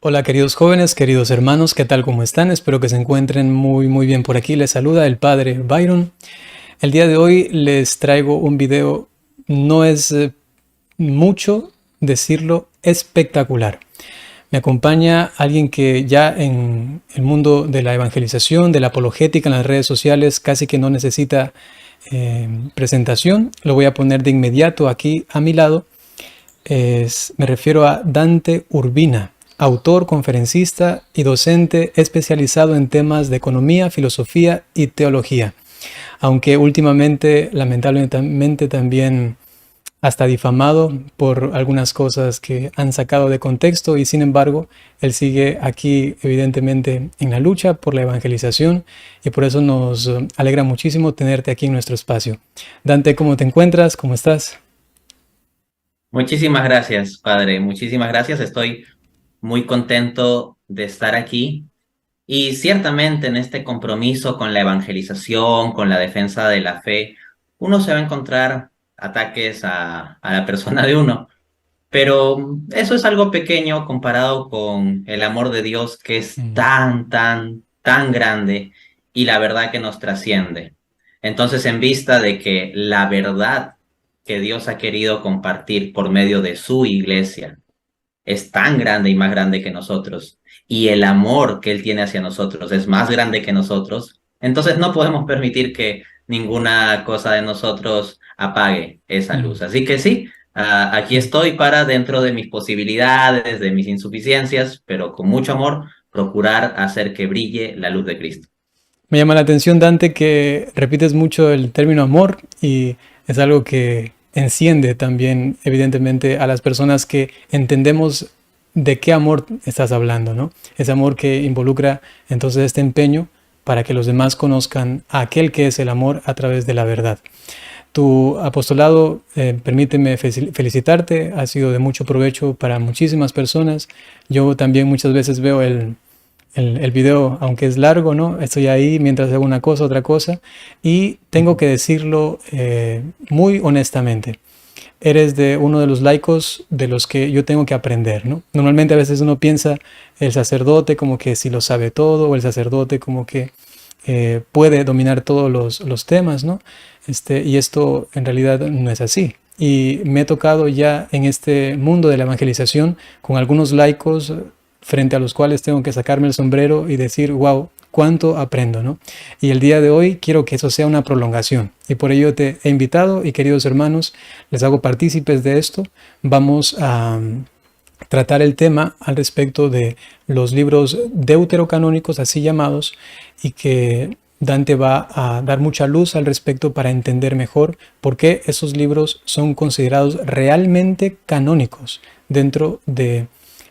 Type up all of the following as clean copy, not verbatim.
Hola queridos jóvenes, queridos hermanos, ¿qué tal? ¿Cómo están? Espero que se encuentren muy bien por aquí. Les saluda el padre Byron. El día de hoy les traigo un video, no es mucho decirlo, espectacular. Me acompaña alguien que ya en el mundo de la evangelización, de la apologética en las redes sociales, casi que no necesita presentación. Lo voy a poner de inmediato aquí a mi lado. Me refiero a Dante Urbina, autor, conferencista y docente especializado en temas de economía, filosofía y teología. Aunque últimamente, lamentablemente, también hasta difamado por algunas cosas que han sacado de contexto, y sin embargo, él sigue aquí evidentemente en la lucha por la evangelización, y por eso nos alegra muchísimo tenerte aquí en nuestro espacio. Dante, ¿cómo te encuentras? ¿Cómo estás? Muchísimas gracias, padre. Muchísimas gracias. Estoy muy contento de estar aquí y ciertamente en este compromiso con la evangelización, con la defensa de la fe, uno se va a encontrar ataques a la persona de uno, pero eso es algo pequeño comparado con el amor de Dios que es Mm. tan grande y la verdad que nos trasciende. Entonces, en vista de que la verdad que Dios ha querido compartir por medio de su iglesia es tan grande y más grande que nosotros, y el amor que Él tiene hacia nosotros es más grande que nosotros, entonces no podemos permitir que ninguna cosa de nosotros apague esa Mm. luz. Así que sí, aquí estoy para, dentro de mis posibilidades, de mis insuficiencias, pero con mucho amor, procurar hacer que brille la luz de Cristo. Me llama la atención, Dante, que repites mucho el término amor, y es algo que enciende también, evidentemente, a las personas que entendemos de qué amor estás hablando, ¿no? Ese amor que involucra entonces este empeño para que los demás conozcan a aquel que es el amor a través de la verdad. Tu apostolado, permíteme felicitarte, ha sido de mucho provecho para muchísimas personas. Yo también muchas veces veo el video, aunque es largo, ¿no? Estoy ahí mientras hago una cosa, otra cosa, y tengo que decirlo muy honestamente. Eres de uno de los laicos de los que yo tengo que aprender, ¿no? Normalmente a veces uno piensa el sacerdote como que si lo sabe todo, o el sacerdote como que puede dominar todos los temas, ¿no? Y esto en realidad no es así. Y me he tocado ya en este mundo de la evangelización con algunos laicos frente a los cuales tengo que sacarme el sombrero y decir, wow, cuánto aprendo, ¿no? Y el día de hoy quiero que eso sea una prolongación. Y por ello te he invitado, y queridos hermanos, les hago partícipes de esto. Vamos a tratar el tema al respecto de los libros deuterocanónicos, así llamados, y que Dante va a dar mucha luz al respecto para entender mejor por qué esos libros son considerados realmente canónicos dentro de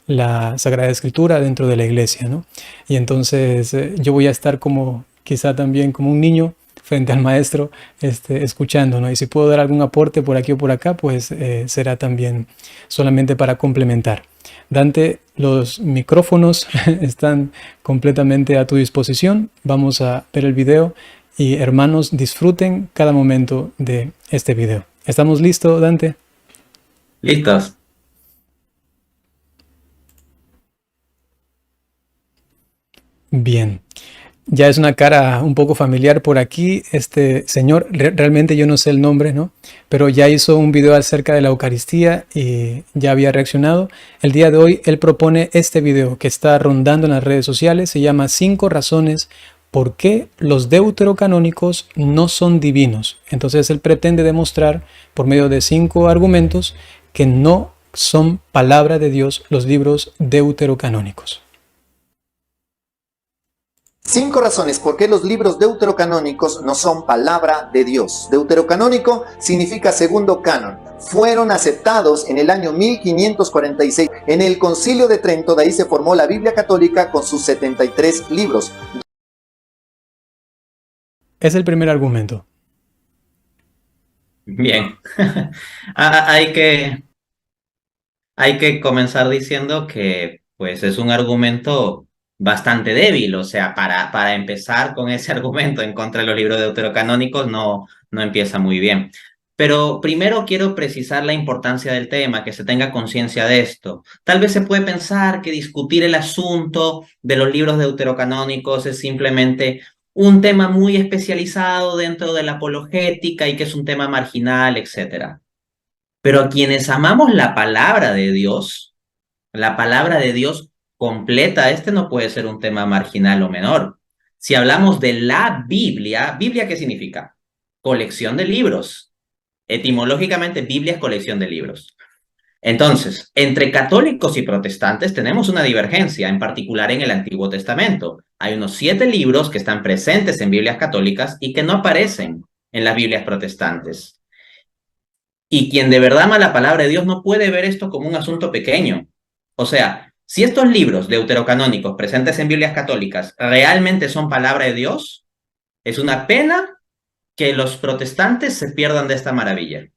la Sagrada Escritura, dentro de la Iglesia, ¿no? Y entonces yo voy a estar como quizá también como un niño frente al maestro, escuchando, ¿no? Y si puedo dar algún aporte por aquí o por acá, pues será también solamente para complementar. Dante, los micrófonos están completamente a tu disposición. Vamos a ver el video y, hermanos, disfruten cada momento de este video. ¿Estamos listos, Dante? ¿Listos? Bien. Ya es una cara un poco familiar por aquí. Este señor, realmente yo no sé el nombre, ¿no? Pero ya hizo un video acerca de la Eucaristía y ya había reaccionado. El día de hoy él propone este video que está rondando en las redes sociales. Se llama 5 razones por qué los deuterocanónicos no son divinos. Entonces él pretende demostrar por medio de 5 argumentos que no son palabra de Dios los libros deuterocanónicos. 5 razones por qué los libros deuterocanónicos no son palabra de Dios. Deuterocanónico significa segundo canon. Fueron aceptados en el año 1546. En el Concilio de Trento, de ahí se formó la Biblia Católica con sus 73 libros. Es el primer argumento. Bien. Ah, hay que comenzar diciendo que pues es un argumento bastante débil, o sea, para empezar con ese argumento en contra de los libros deuterocanónicos no empieza muy bien. Pero primero quiero precisar la importancia del tema, que se tenga conciencia de esto. Tal vez se puede pensar que discutir el asunto de los libros deuterocanónicos es simplemente un tema muy especializado dentro de la apologética y que es un tema marginal, etc. Pero a quienes amamos la palabra de Dios completa, este no puede ser un tema marginal o menor. Si hablamos de la Biblia, ¿Biblia qué significa? Colección de libros. Etimológicamente, Biblia es colección de libros. Entonces, entre católicos y protestantes tenemos una divergencia, en particular en el Antiguo Testamento. Hay unos 7 libros que están presentes en Biblias católicas y que no aparecen en las Biblias protestantes. Y quien de verdad ama la palabra de Dios no puede ver esto como un asunto pequeño. O sea, si estos libros deuterocanónicos presentes en Biblias católicas realmente son palabra de Dios, es una pena que los protestantes se pierdan de esta maravilla.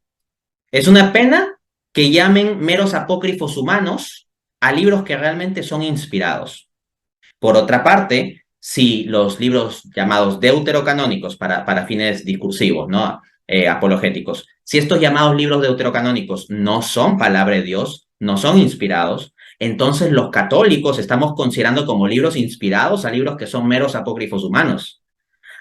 Es una pena que llamen meros apócrifos humanos a libros que realmente son inspirados. Por otra parte, si los libros llamados deuterocanónicos para fines discursivos, ¿no? Apologéticos, si estos llamados libros deuterocanónicos no son palabra de Dios, no son inspirados, entonces los católicos estamos considerando como libros inspirados a libros que son meros apócrifos humanos.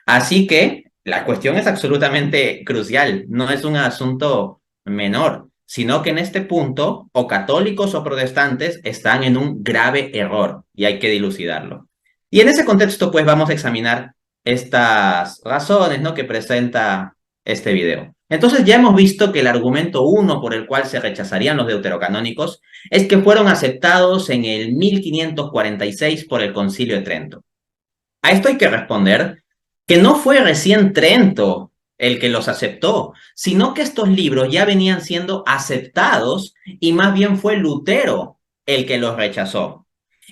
Así que la cuestión es absolutamente crucial, no es un asunto menor, sino que en este punto, o católicos o protestantes están en un grave error y hay que dilucidarlo. Y en ese contexto, pues vamos a examinar estas razones, ¿no?, que presenta este video. Entonces ya hemos visto que el argumento 1 por el cual se rechazarían los deuterocanónicos es que fueron aceptados en el 1546 por el Concilio de Trento. A esto hay que responder que no fue recién Trento el que los aceptó, sino que estos libros ya venían siendo aceptados y más bien fue Lutero el que los rechazó.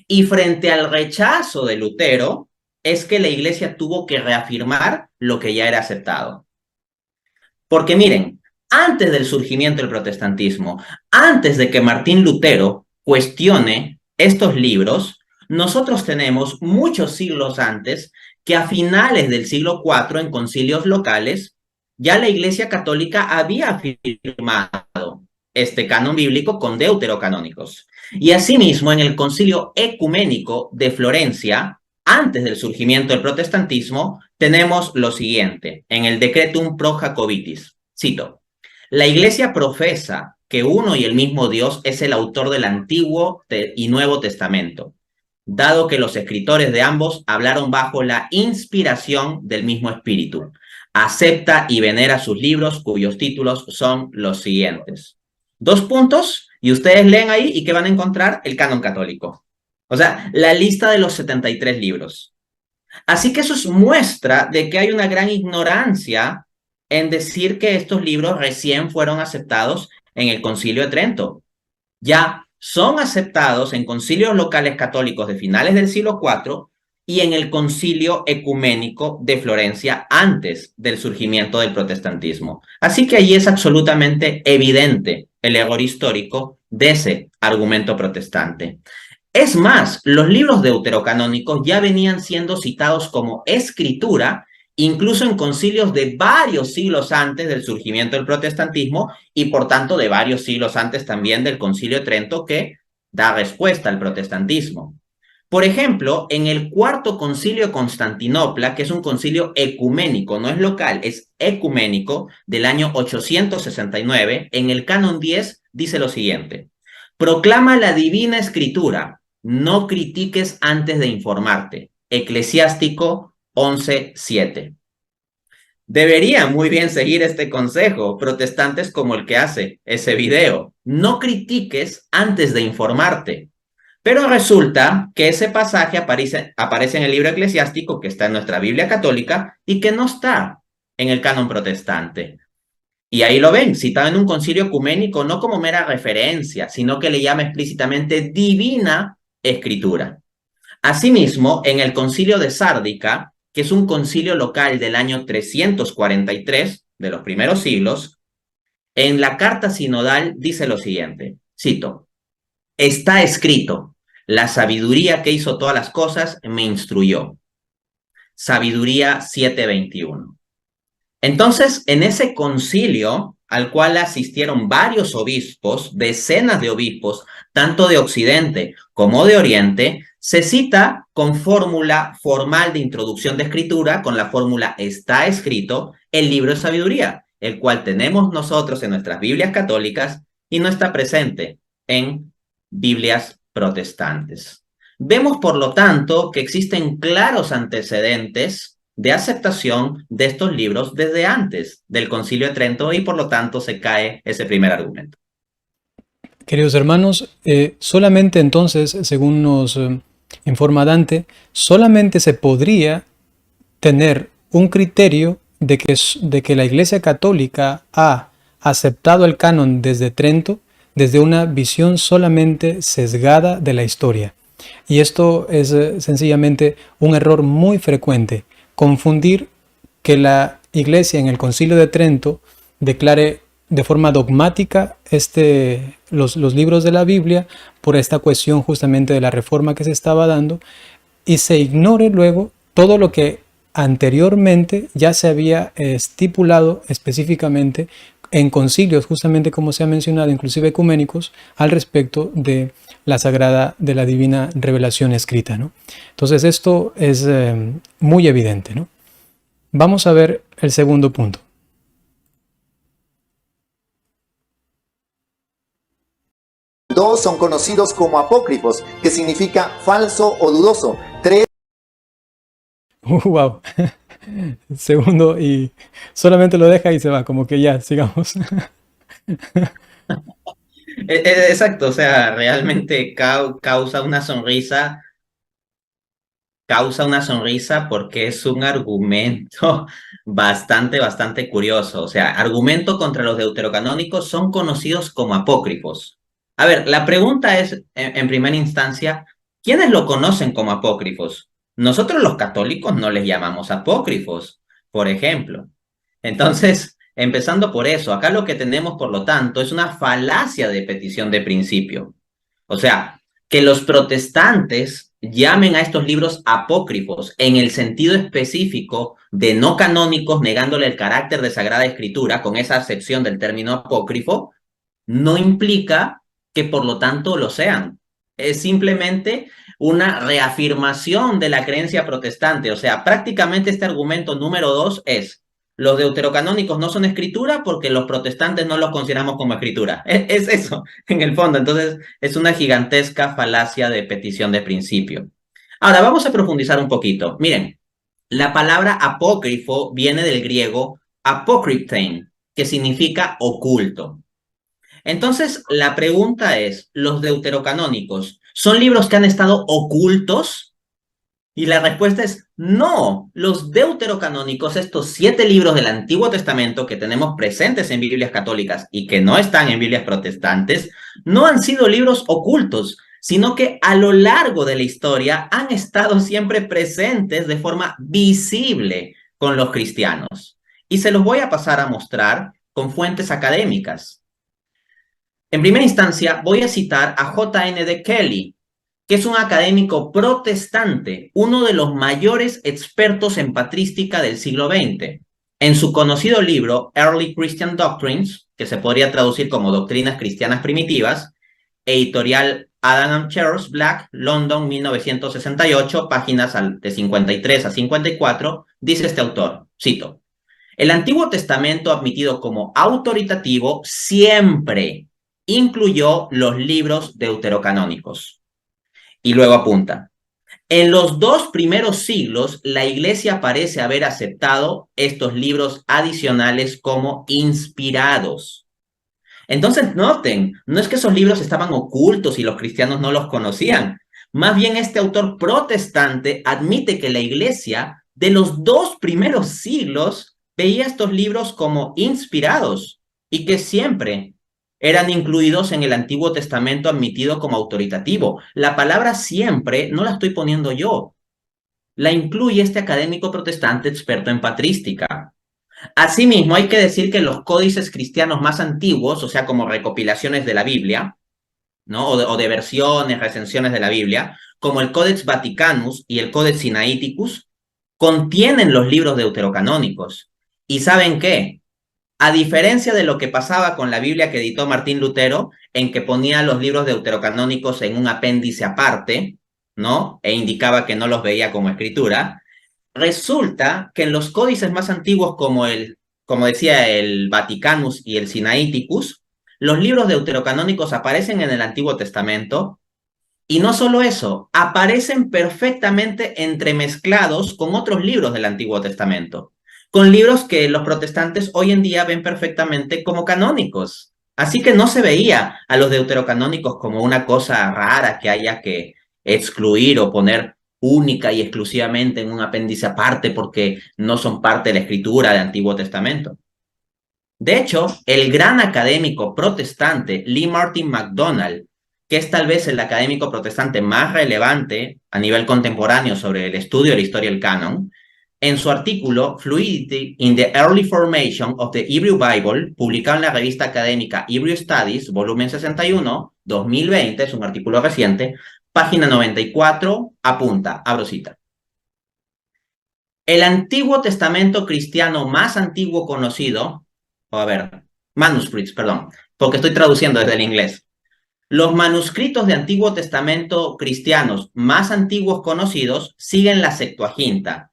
Y frente al rechazo de Lutero es que la iglesia tuvo que reafirmar lo que ya era aceptado. Porque miren, antes del surgimiento del protestantismo, antes de que Martín Lutero cuestione estos libros, nosotros tenemos muchos siglos antes que a finales del siglo IV en concilios locales ya la Iglesia Católica había firmado este canon bíblico con deuterocanónicos. Y asimismo en el concilio ecuménico de Florencia, antes del surgimiento del protestantismo, tenemos lo siguiente, en el Decretum pro Jacobitis, cito, la Iglesia profesa que uno y el mismo Dios es el autor del Antiguo y Nuevo Testamento, dado que los escritores de ambos hablaron bajo la inspiración del mismo Espíritu. Acepta y venera sus libros, cuyos títulos son los siguientes. 2 puntos, y ustedes leen ahí y ¿qué van a encontrar? El canon católico. O sea, la lista de los 73 libros. Así que eso es muestra de que hay una gran ignorancia en decir que estos libros recién fueron aceptados en el Concilio de Trento. Ya son aceptados en concilios locales católicos de finales del siglo IV y en el Concilio Ecuménico de Florencia antes del surgimiento del protestantismo. Así que allí es absolutamente evidente el error histórico de ese argumento protestante. Es más, los libros deuterocanónicos ya venían siendo citados como escritura, incluso en concilios de varios siglos antes del surgimiento del protestantismo y por tanto de varios siglos antes también del Concilio de Trento que da respuesta al protestantismo. Por ejemplo, en el Cuarto Concilio de Constantinopla, que es un concilio ecuménico, no es local, es ecuménico, del año 869, en el canon 10 dice lo siguiente, proclama la divina escritura, no critiques antes de informarte. Eclesiástico 11:7. Deberían muy bien seguir este consejo, protestantes como el que hace ese video. No critiques antes de informarte. Pero resulta que ese pasaje aparece en el libro eclesiástico que está en nuestra Biblia católica y que no está en el canon protestante. Y ahí lo ven, citado en un concilio ecuménico, no como mera referencia, sino que le llama explícitamente divina escritura. Asimismo, en el concilio de Sárdica, que es un concilio local del año 343, de los primeros siglos, en la carta sinodal dice lo siguiente, cito, está escrito, la sabiduría que hizo todas las cosas me instruyó. Sabiduría 7:21. Entonces, en ese concilio al cual asistieron varios obispos, decenas de obispos, tanto de Occidente como de Oriente, se cita con fórmula formal de introducción de escritura, con la fórmula está escrito, el libro de sabiduría, el cual tenemos nosotros en nuestras Biblias católicas y no está presente en Biblias protestantes. Vemos, por lo tanto, que existen claros antecedentes de aceptación de estos libros desde antes del Concilio de Trento y por lo tanto se cae ese primer argumento. Queridos hermanos, solamente entonces, según nos informa Dante, solamente se podría tener un criterio de que la Iglesia Católica ha aceptado el canon desde Trento, desde una visión solamente sesgada de la historia. Y esto es sencillamente un error muy frecuente, confundir que la Iglesia en el Concilio de Trento declare de forma dogmática los libros de la Biblia por esta cuestión justamente de la reforma que se estaba dando y se ignore luego todo lo que anteriormente ya se había estipulado específicamente en concilios, justamente como se ha mencionado, inclusive ecuménicos, al respecto de de la divina revelación escrita, ¿no? Entonces esto es muy evidente, ¿no? Vamos a ver el segundo punto. Dos son conocidos como apócrifos, que significa falso o dudoso. Tres. Wow. Segundo, y solamente lo deja y se va, como que ya, sigamos. Exacto, o sea, realmente causa una sonrisa porque es un argumento bastante curioso. O sea, argumento contra los deuterocanónicos son conocidos como apócrifos. A ver, la pregunta es, en primera instancia, ¿quiénes lo conocen como apócrifos? Nosotros los católicos no les llamamos apócrifos, por ejemplo. Entonces, empezando por eso, acá lo que tenemos, por lo tanto, es una falacia de petición de principio. O sea, que los protestantes llamen a estos libros apócrifos en el sentido específico de no canónicos, negándole el carácter de Sagrada Escritura, con esa acepción del término apócrifo, no implica que por lo tanto lo sean. Es simplemente una reafirmación de la creencia protestante. O sea, prácticamente este argumento número 2 es: los deuterocanónicos no son escritura porque los protestantes no los consideramos como escritura. Es eso, en el fondo. Entonces, es una gigantesca falacia de petición de principio. Ahora, vamos a profundizar un poquito. Miren, la palabra apócrifo viene del griego apokryptein, que significa oculto. Entonces, la pregunta es, ¿los deuterocanónicos son libros que han estado ocultos? Y la respuesta es no. Los deuterocanónicos, estos 7 libros del Antiguo Testamento que tenemos presentes en Biblias católicas y que no están en Biblias protestantes, no han sido libros ocultos, sino que a lo largo de la historia han estado siempre presentes de forma visible con los cristianos. Y se los voy a pasar a mostrar con fuentes académicas. En primera instancia, voy a citar a J.N.D. Kelly, que es un académico protestante, uno de los mayores expertos en patrística del siglo XX. En su conocido libro, Early Christian Doctrines, que se podría traducir como Doctrinas Cristianas Primitivas, editorial Adam Charles Black, London, 1968, páginas de 53 a 54, dice este autor, cito: el Antiguo Testamento admitido como autoritativo siempre incluyó los libros deuterocanónicos. Y luego apunta: en los 2 primeros siglos, la Iglesia parece haber aceptado estos libros adicionales como inspirados. Entonces, noten, no es que esos libros estaban ocultos y los cristianos no los conocían. Más bien, este autor protestante admite que la Iglesia de los 2 primeros siglos veía estos libros como inspirados y que siempre eran incluidos en el Antiguo Testamento admitido como autoritativo. La palabra siempre no la estoy poniendo yo. La incluye este académico protestante experto en patrística. Asimismo, hay que decir que los códices cristianos más antiguos, o sea, como recopilaciones de la Biblia, ¿no? o de versiones, recensiones de la Biblia, como el Codex Vaticanus y el Codex Sinaiticus, contienen los libros deuterocanónicos. ¿Y saben qué? A diferencia de lo que pasaba con la Biblia que editó Martín Lutero, en que ponía los libros deuterocanónicos en un apéndice aparte, ¿no? E indicaba que no los veía como escritura, resulta que en los códices más antiguos como decía, el Vaticanus y el Sinaiticus, los libros deuterocanónicos aparecen en el Antiguo Testamento y no solo eso, aparecen perfectamente entremezclados con otros libros del Antiguo Testamento, con libros que los protestantes hoy en día ven perfectamente como canónicos. Así que no se veía a los deuterocanónicos como una cosa rara que haya que excluir o poner única y exclusivamente en un apéndice aparte porque no son parte de la escritura del Antiguo Testamento. De hecho, el gran académico protestante Lee Martin MacDonald, que es tal vez el académico protestante más relevante a nivel contemporáneo sobre el estudio de la historia del canon, en su artículo Fluidity in the Early Formation of the Hebrew Bible, publicado en la revista académica Hebrew Studies, volumen 61, 2020, es un artículo reciente, página 94, apunta, abro cita. El Antiguo Testamento cristiano más antiguo conocido, manuscripts, perdón, porque estoy traduciendo desde el inglés. Los manuscritos de Antiguo Testamento cristianos más antiguos conocidos siguen la Septuaginta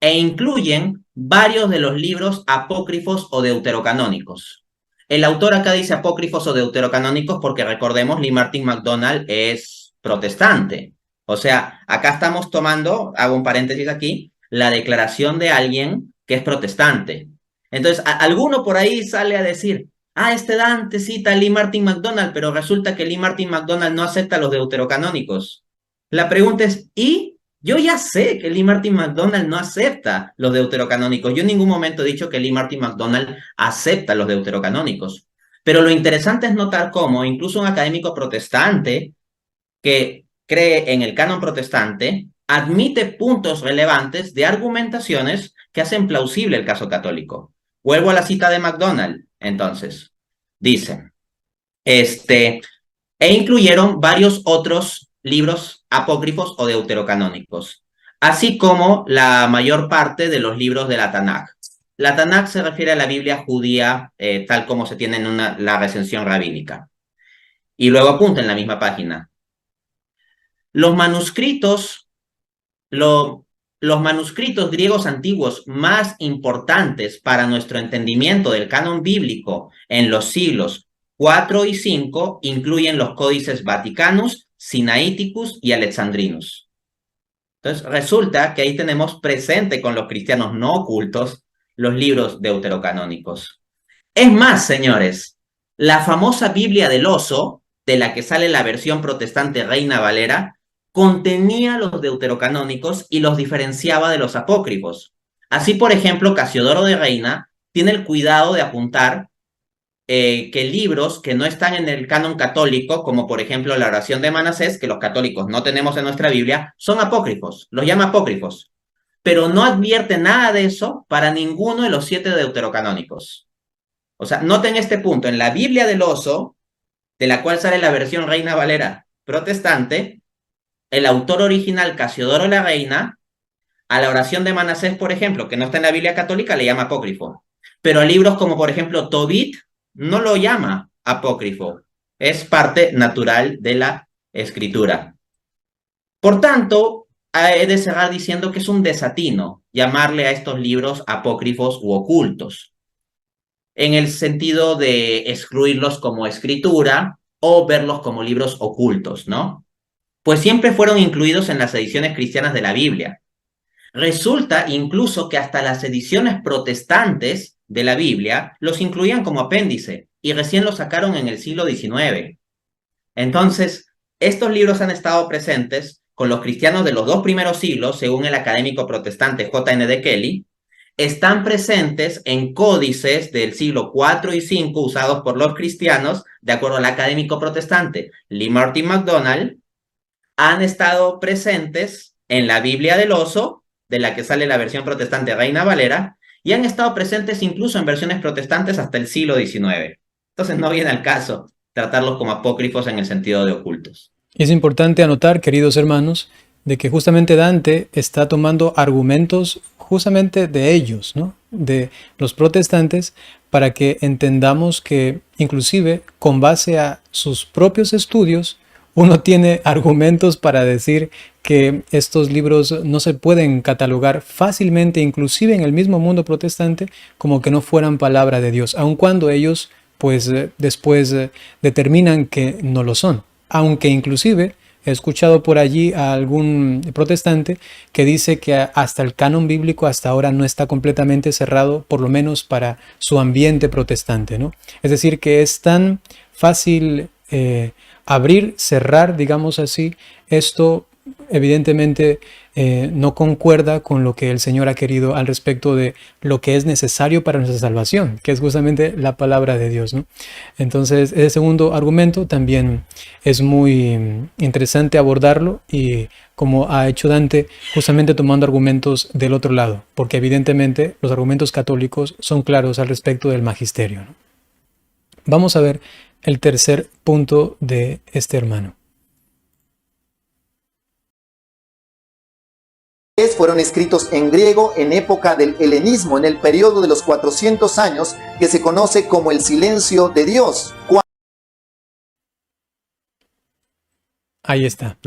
e incluyen varios de los libros apócrifos o deuterocanónicos. El autor acá dice apócrifos o deuterocanónicos porque recordemos, Lee Martin MacDonald es protestante. O sea, acá estamos tomando, hago un paréntesis aquí, la declaración de alguien que es protestante. Entonces, alguno por ahí sale a decir, este Dante cita a Lee Martin MacDonald, pero resulta que Lee Martin MacDonald no acepta los deuterocanónicos. La pregunta es, ¿y? Yo ya sé que Lee Martin MacDonald no acepta los deuterocanónicos. Yo en ningún momento he dicho que Lee Martin MacDonald acepta los deuterocanónicos. Pero lo interesante es notar cómo incluso un académico protestante que cree en el canon protestante admite puntos relevantes de argumentaciones que hacen plausible el caso católico. Vuelvo a la cita de MacDonald, entonces. Dice, e incluyeron varios otros libros apócrifos o deuterocanónicos, así como la mayor parte de los libros de la Tanaj. La Tanaj se refiere a la Biblia judía tal como se tiene en la recensión rabínica. Y luego apunta en la misma página. Los manuscritos griegos antiguos más importantes para nuestro entendimiento del canon bíblico en los siglos 4 y 5 incluyen los códices Vaticanus, Sinaiticus y Alexandrinus. Entonces, resulta que ahí tenemos presente con los cristianos no ocultos los libros deuterocanónicos. Es más, señores, la famosa Biblia del oso, de la que sale la versión protestante Reina Valera, contenía los deuterocanónicos y los diferenciaba de los apócrifos. Así, por ejemplo, Casiodoro de Reina tiene el cuidado de apuntar que libros que no están en el canon católico, como por ejemplo la oración de Manasés, que los católicos no tenemos en nuestra Biblia, son apócrifos, los llama apócrifos, pero no advierte nada de eso para ninguno de los 7 deuterocanónicos. O sea, noten este punto, en la Biblia del oso, de la cual sale la versión Reina Valera protestante, el autor original, Casiodoro la Reina, a la oración de Manasés, por ejemplo, que no está en la Biblia católica, le llama apócrifo. Pero a libros como, por ejemplo, Tobit, no lo llama apócrifo. Es parte natural de la escritura. Por tanto, he de cerrar diciendo que es un desatino llamarle a estos libros apócrifos u ocultos, en el sentido de excluirlos como escritura o verlos como libros ocultos, ¿no? Pues siempre fueron incluidos en las ediciones cristianas de la Biblia. Resulta incluso que hasta las ediciones protestantes de la Biblia los incluían como apéndice y recién los sacaron en el siglo XIX. Entonces, estos libros han estado presentes con los cristianos de los 2 primeros siglos, según el académico protestante J.N.D. Kelly, están presentes en códices del siglo IV y V usados por los cristianos, de acuerdo al académico protestante Lee Martin MacDonald, han estado presentes en la Biblia del oso, de la que sale la versión protestante Reina Valera, y han estado presentes incluso en versiones protestantes hasta el siglo XIX. Entonces no viene al caso tratarlos como apócrifos en el sentido de ocultos. Es importante anotar, queridos hermanos, de que justamente Dante está tomando argumentos justamente de ellos, ¿no? de los protestantes para que entendamos que inclusive con base a sus propios estudios uno tiene argumentos para decir que estos libros no se pueden catalogar fácilmente, inclusive en el mismo mundo protestante, como que no fueran palabra de Dios, aun cuando ellos pues después determinan que no lo son. Aunque inclusive he escuchado por allí a algún protestante que dice que hasta el canon bíblico hasta ahora no está completamente cerrado, por lo menos para su ambiente protestante, ¿no? Es decir, que es tan fácil abrir, cerrar, digamos así. Esto evidentemente no concuerda con lo que el Señor ha querido al respecto de lo que es necesario para nuestra salvación, que es justamente la palabra de Dios, ¿no? Entonces, ese segundo argumento también es muy interesante abordarlo, y como ha hecho Dante, justamente tomando argumentos del otro lado, porque evidentemente los argumentos católicos son claros al respecto del magisterio, ¿no? Vamos a ver el tercer punto de este hermano. Fueron escritos en griego en época del helenismo, en el periodo de los 400 años que se conoce como el silencio de Dios. Ahí está.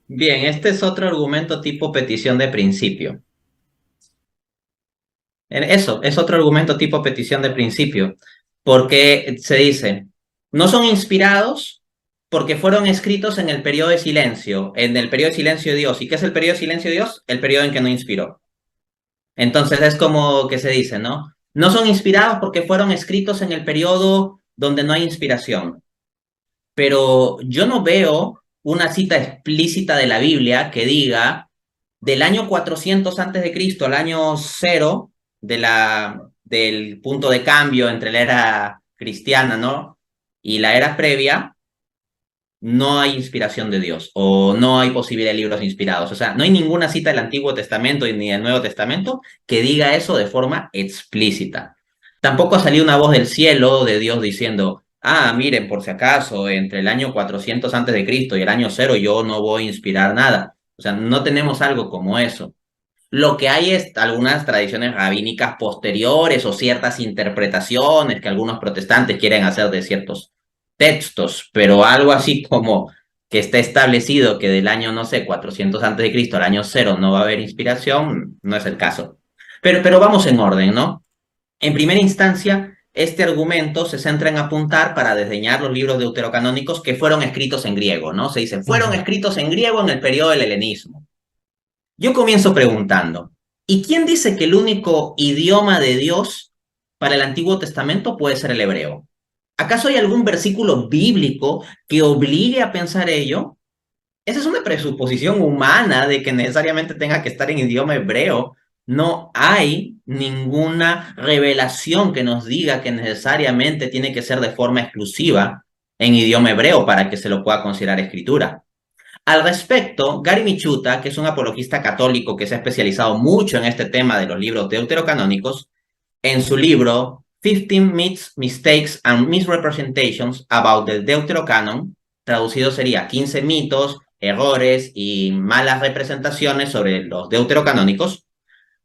Bien, este es otro argumento tipo petición de principio. Eso, es otro argumento tipo petición de principio, porque se dice, no son inspirados porque fueron escritos en el periodo de silencio de Dios. ¿Y qué es el periodo de silencio de Dios? El periodo en que no inspiró. Entonces es como que se dice, ¿no? No son inspirados porque fueron escritos en el periodo donde no hay inspiración. Pero yo no veo una cita explícita de la Biblia que diga del año 400 antes de Cristo al año 0 del punto de cambio entre la era cristiana, ¿no? Y la era previa, no hay inspiración de Dios o no hay posibilidad de libros inspirados. O sea, no hay ninguna cita del Antiguo Testamento ni del Nuevo Testamento que diga eso de forma explícita. Tampoco ha salido una voz del cielo de Dios diciendo, miren, por si acaso, entre el año 400 antes de Cristo y el año 0 yo no voy a inspirar nada. O sea, no tenemos algo como eso. Lo que hay es algunas tradiciones rabínicas posteriores o ciertas interpretaciones que algunos protestantes quieren hacer de ciertos textos, pero algo así como que está establecido que del año, no sé, 400 antes de Cristo al año 0 no va a haber inspiración, no es el caso. Pero vamos en orden, ¿no? En primera instancia, este argumento se centra en apuntar para desdeñar los libros deuterocanónicos que fueron escritos en griego, ¿no? Se dice, fueron escritos en griego en el periodo del helenismo. Yo comienzo preguntando, ¿y quién dice que el único idioma de Dios para el Antiguo Testamento puede ser el hebreo? ¿Acaso hay algún versículo bíblico que obligue a pensar ello? Esa es una presuposición humana de que necesariamente tenga que estar en idioma hebreo. No hay ninguna revelación que nos diga que necesariamente tiene que ser de forma exclusiva en idioma hebreo para que se lo pueda considerar escritura. Al respecto, Gary Michuta, que es un apologista católico que se ha especializado mucho en este tema de los libros deuterocanónicos, en su libro 15 Myths, Mistakes and Misrepresentations about the Deuterocanon, traducido sería 15 mitos, errores y malas representaciones sobre los deuterocanónicos,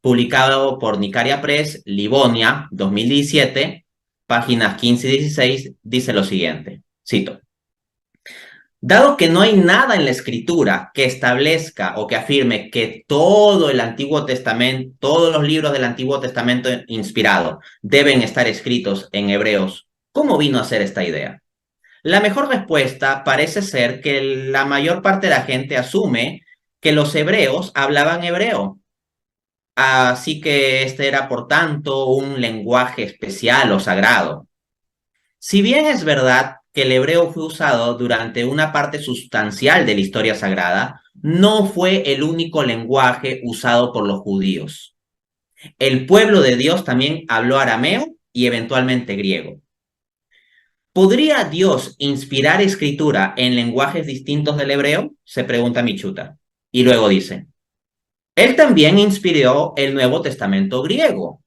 publicado por Nicaria Press, Livonia, 2017, páginas 15 y 16, dice lo siguiente, cito. Dado que no hay nada en la escritura que establezca o que afirme que todo el Antiguo Testamento, todos los libros del Antiguo Testamento inspirado deben estar escritos en hebreos, ¿cómo vino a ser esta idea? La mejor respuesta parece ser que la mayor parte de la gente asume que los hebreos hablaban hebreo. Así que este era, por tanto, un lenguaje especial o sagrado. Si bien es verdad que el hebreo fue usado durante una parte sustancial de la historia sagrada, no fue el único lenguaje usado por los judíos. El pueblo de Dios también habló arameo y eventualmente griego. ¿Podría Dios inspirar escritura en lenguajes distintos del hebreo? Se pregunta Michuta. Y luego dice, Él también inspiró el Nuevo Testamento griego.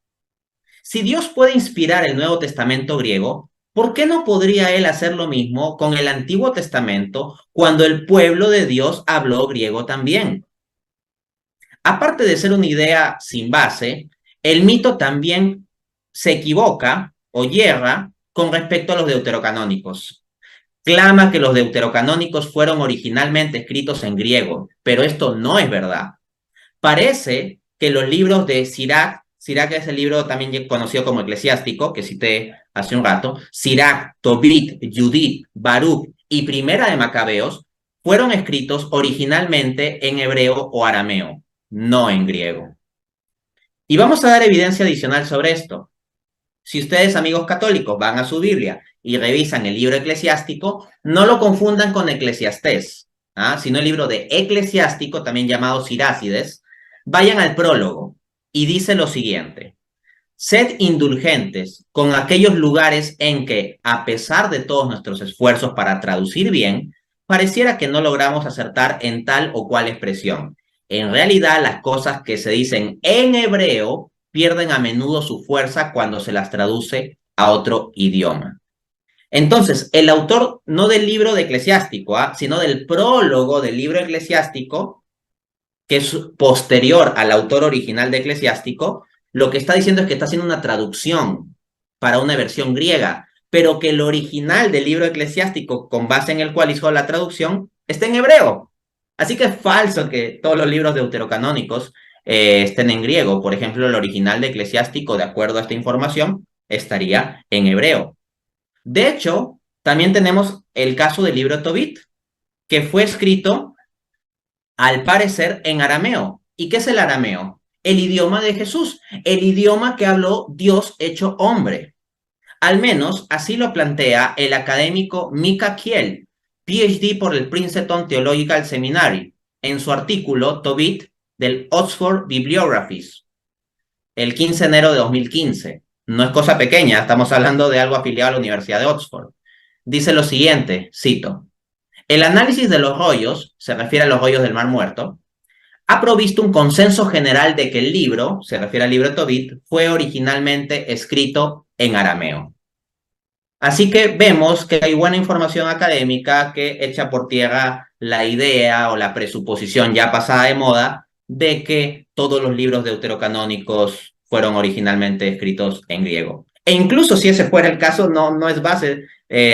Si Dios puede inspirar el Nuevo Testamento griego, ¿por qué no podría Él hacer lo mismo con el Antiguo Testamento cuando el pueblo de Dios habló griego también? Aparte de ser una idea sin base, el mito también se equivoca o yerra con respecto a los deuterocanónicos. Clama que los deuterocanónicos fueron originalmente escritos en griego, pero esto no es verdad. Parece que los libros de Sirach es el libro también conocido como eclesiástico, que cité hace un rato, Sirach, Tobit, Judith, Baruch y Primera de Macabeos, fueron escritos originalmente en hebreo o arameo, no en griego. Y vamos a dar evidencia adicional sobre esto. Si ustedes, amigos católicos, van a su Biblia y revisan el libro eclesiástico, no lo confundan con Eclesiastés, sino el libro de Eclesiástico, también llamado Sirácides. Vayan al prólogo y dice lo siguiente: sed indulgentes con aquellos lugares en que, a pesar de todos nuestros esfuerzos para traducir bien, pareciera que no logramos acertar en tal o cual expresión. En realidad, las cosas que se dicen en hebreo pierden a menudo su fuerza cuando se las traduce a otro idioma. Entonces, el autor, no del libro de Eclesiástico, sino del prólogo del libro eclesiástico, que es posterior al autor original de Eclesiástico, lo que está diciendo es que está haciendo una traducción para una versión griega, pero que el original del libro eclesiástico, con base en el cual hizo la traducción, está en hebreo. Así que es falso que todos los libros deuterocanónicos estén en griego. Por ejemplo, el original de Eclesiástico, de acuerdo a esta información, estaría en hebreo. De hecho, también tenemos el caso del libro Tobit, que fue escrito, al parecer, en arameo. ¿Y qué es el arameo? El idioma de Jesús, el idioma que habló Dios hecho hombre. Al menos así lo plantea el académico Mika Kiel, PhD por el Princeton Theological Seminary, en su artículo Tobit del Oxford Bibliographies, el 15 de enero de 2015. No es cosa pequeña, estamos hablando de algo afiliado a la Universidad de Oxford. Dice lo siguiente, cito: el análisis de los rollos, se refiere a los rollos del Mar Muerto, ha provisto un consenso general de que el libro, se refiere al libro de Tobit, fue originalmente escrito en arameo. Así que vemos que hay buena información académica que echa por tierra la idea o la presuposición ya pasada de moda de que todos los libros deuterocanónicos fueron originalmente escritos en griego. E incluso si ese fuera el caso, no es base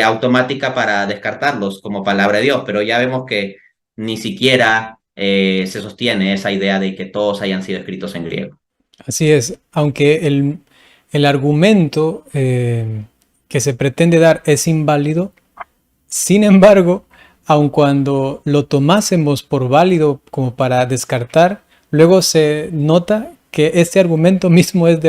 automática para descartarlos como palabra de Dios, pero ya vemos que ni siquiera se sostiene esa idea de que todos hayan sido escritos en griego. Así es, aunque el argumento que se pretende dar es inválido, sin embargo, aun cuando lo tomásemos por válido como para descartar, luego se nota que este argumento mismo es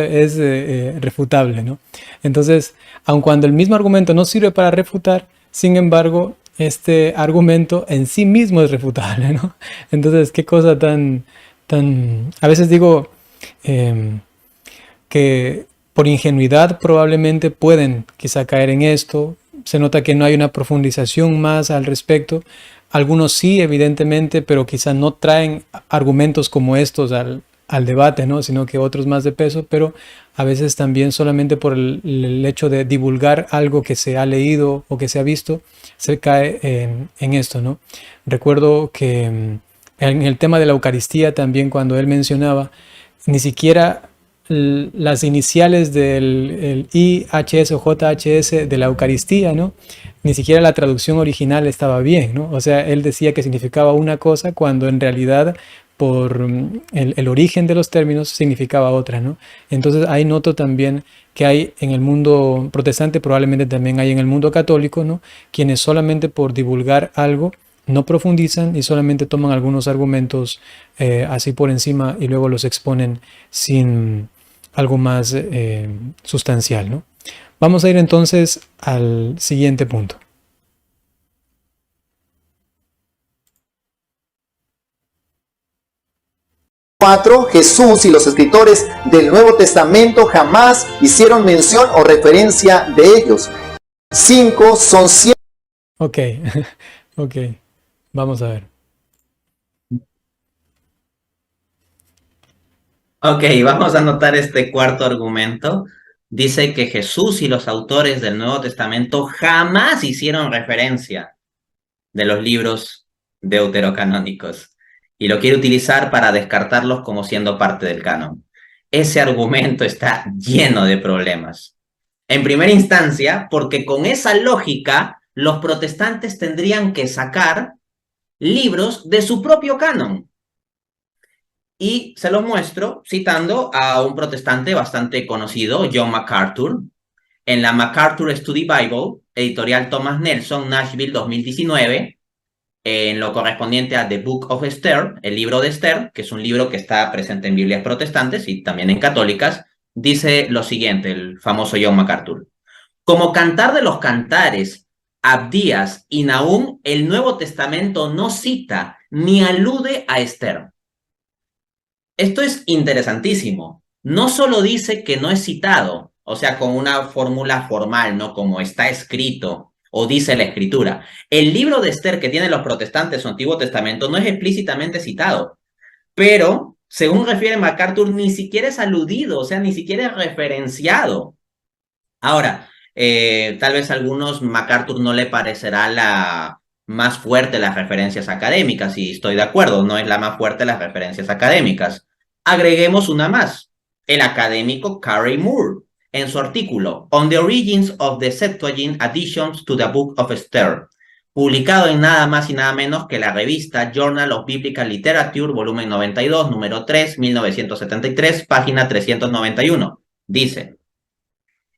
refutable, ¿no? Entonces, aun cuando el mismo argumento no sirve para refutar, sin embargo, este argumento en sí mismo es refutable, ¿no? Entonces, qué cosa tan... A veces digo que por ingenuidad probablemente pueden quizá caer en esto. Se nota que no hay una profundización más al respecto. Algunos sí, evidentemente, pero quizá no traen argumentos como estos al debate, ¿no? Sino que otros más de peso, pero a veces también solamente por el hecho de divulgar algo que se ha leído o que se ha visto, se cae en esto, ¿no? Recuerdo que en el tema de la Eucaristía también, cuando él mencionaba, ni siquiera las iniciales del IHS o JHS de la Eucaristía, ¿no? Ni siquiera la traducción original estaba bien, ¿no? O sea, él decía que significaba una cosa cuando en realidad por el origen de los términos significaba otra, ¿no? Entonces ahí noto también que hay en el mundo protestante, probablemente también hay en el mundo católico, ¿no? Quienes solamente por divulgar algo no profundizan y solamente toman algunos argumentos así por encima y luego los exponen sin algo más sustancial, ¿no? Vamos a ir entonces al siguiente punto. Jesús y los escritores del Nuevo Testamento jamás hicieron mención o referencia de ellos. 5 son 100. Ok, ok, vamos a ver. Ok, vamos a anotar este cuarto argumento. Dice que Jesús y los autores del Nuevo Testamento jamás hicieron referencia de los libros deuterocanónicos y lo quiere utilizar para descartarlos como siendo parte del canon. ese argumento está lleno de problemas. En primera instancia, porque con esa lógica, los protestantes tendrían que sacar libros de su propio canon. Y se los muestro citando a un protestante bastante conocido, John MacArthur, en la MacArthur Study Bible, editorial Thomas Nelson, Nashville 2019, en lo correspondiente a The Book of Esther, el libro de Esther, que es un libro que está presente en Biblias protestantes y también en católicas, dice lo siguiente, el famoso John MacArthur. Como Cantar de los Cantares, Abdías y Nahum, el Nuevo Testamento no cita ni alude a Esther. Esto es interesantísimo. No solo dice que no es citado, o sea, con una fórmula formal, ¿no? Como está escrito o dice la Escritura. El libro de Esther que tienen los protestantes en su Antiguo Testamento no es explícitamente citado, pero, según refiere MacArthur, ni siquiera es aludido, o sea, ni siquiera es referenciado. Ahora, tal vez a algunos MacArthur no le parecerá la más fuerte las referencias académicas, y estoy de acuerdo, no es la más fuerte las referencias académicas. Agreguemos una más, el académico Carey Moore, en su artículo On the Origins of the Septuagint Additions to the Book of Esther, publicado en nada más y nada menos que la revista Journal of Biblical Literature, volumen 92, número 3, 1973, página 391. Dice,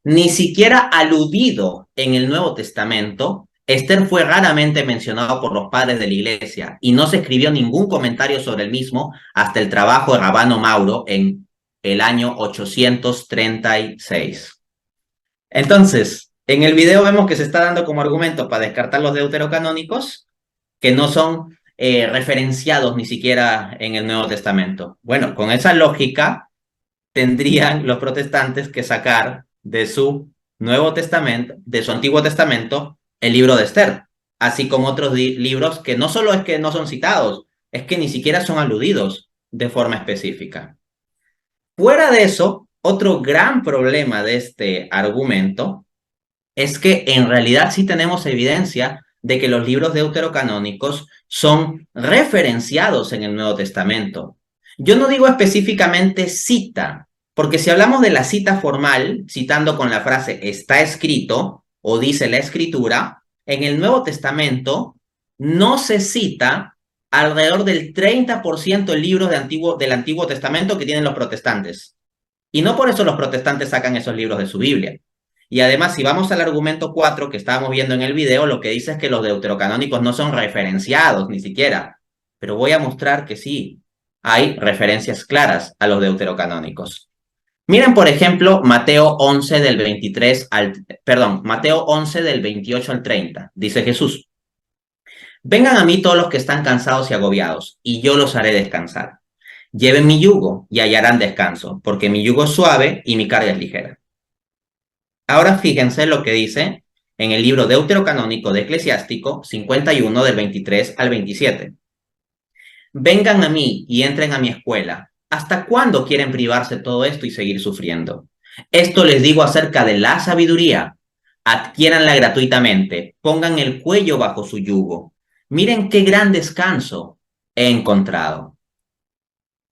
ni siquiera aludido en el Nuevo Testamento, Esther fue raramente mencionado por los padres de la Iglesia y no se escribió ningún comentario sobre el mismo hasta el trabajo de Rabano Mauro en el año 836. Entonces, en el video vemos que se está dando como argumento para descartar los deuterocanónicos que no son referenciados ni siquiera en el Nuevo Testamento. Bueno, con esa lógica tendrían los protestantes que sacar de su Nuevo Testamento, de su Antiguo Testamento, el libro de Esther, así como otros libros que no solo es que no son citados, es que ni siquiera son aludidos de forma específica. Fuera de eso, otro gran problema de este argumento es que en realidad sí tenemos evidencia de que los libros deuterocanónicos son referenciados en el Nuevo Testamento. Yo no digo específicamente cita, porque si hablamos de la cita formal, citando con la frase está escrito o dice la Escritura, en el Nuevo Testamento no se cita alrededor del 30% de libros del Antiguo Testamento que tienen los protestantes. Y no por eso los protestantes sacan esos libros de su Biblia. Y además, si vamos al argumento 4 que estábamos viendo en el video, lo que dice es que los deuterocanónicos no son referenciados ni siquiera. Pero voy a mostrar que sí, hay referencias claras a los deuterocanónicos. Miren, por ejemplo, Mateo 11 del 28 al 30. Dice Jesús, vengan a mí todos los que están cansados y agobiados, y yo los haré descansar. Lleven mi yugo y hallarán descanso, porque mi yugo es suave y mi carga es ligera. Ahora fíjense lo que dice en el libro deuterocanónico de Eclesiástico 51 del 23 al 27. Vengan a mí y entren a mi escuela. ¿Hasta cuándo quieren privarse todo esto y seguir sufriendo? Esto les digo acerca de la sabiduría. Adquiéranla gratuitamente. Pongan el cuello bajo su yugo. Miren qué gran descanso he encontrado.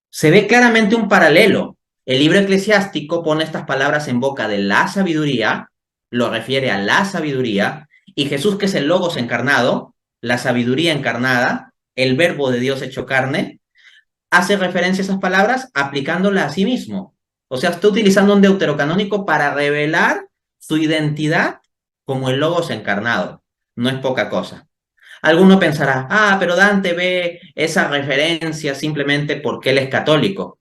Se ve claramente un paralelo. El libro eclesiástico pone estas palabras en boca de la sabiduría, lo refiere a la sabiduría, y Jesús, que es el Logos encarnado, la sabiduría encarnada, el verbo de Dios hecho carne, hace referencia a esas palabras aplicándolas a sí mismo. O sea, está utilizando un deuterocanónico para revelar su identidad como el Logos encarnado. No es poca cosa. Alguno pensará, pero Dante ve esa referencia simplemente porque él es católico.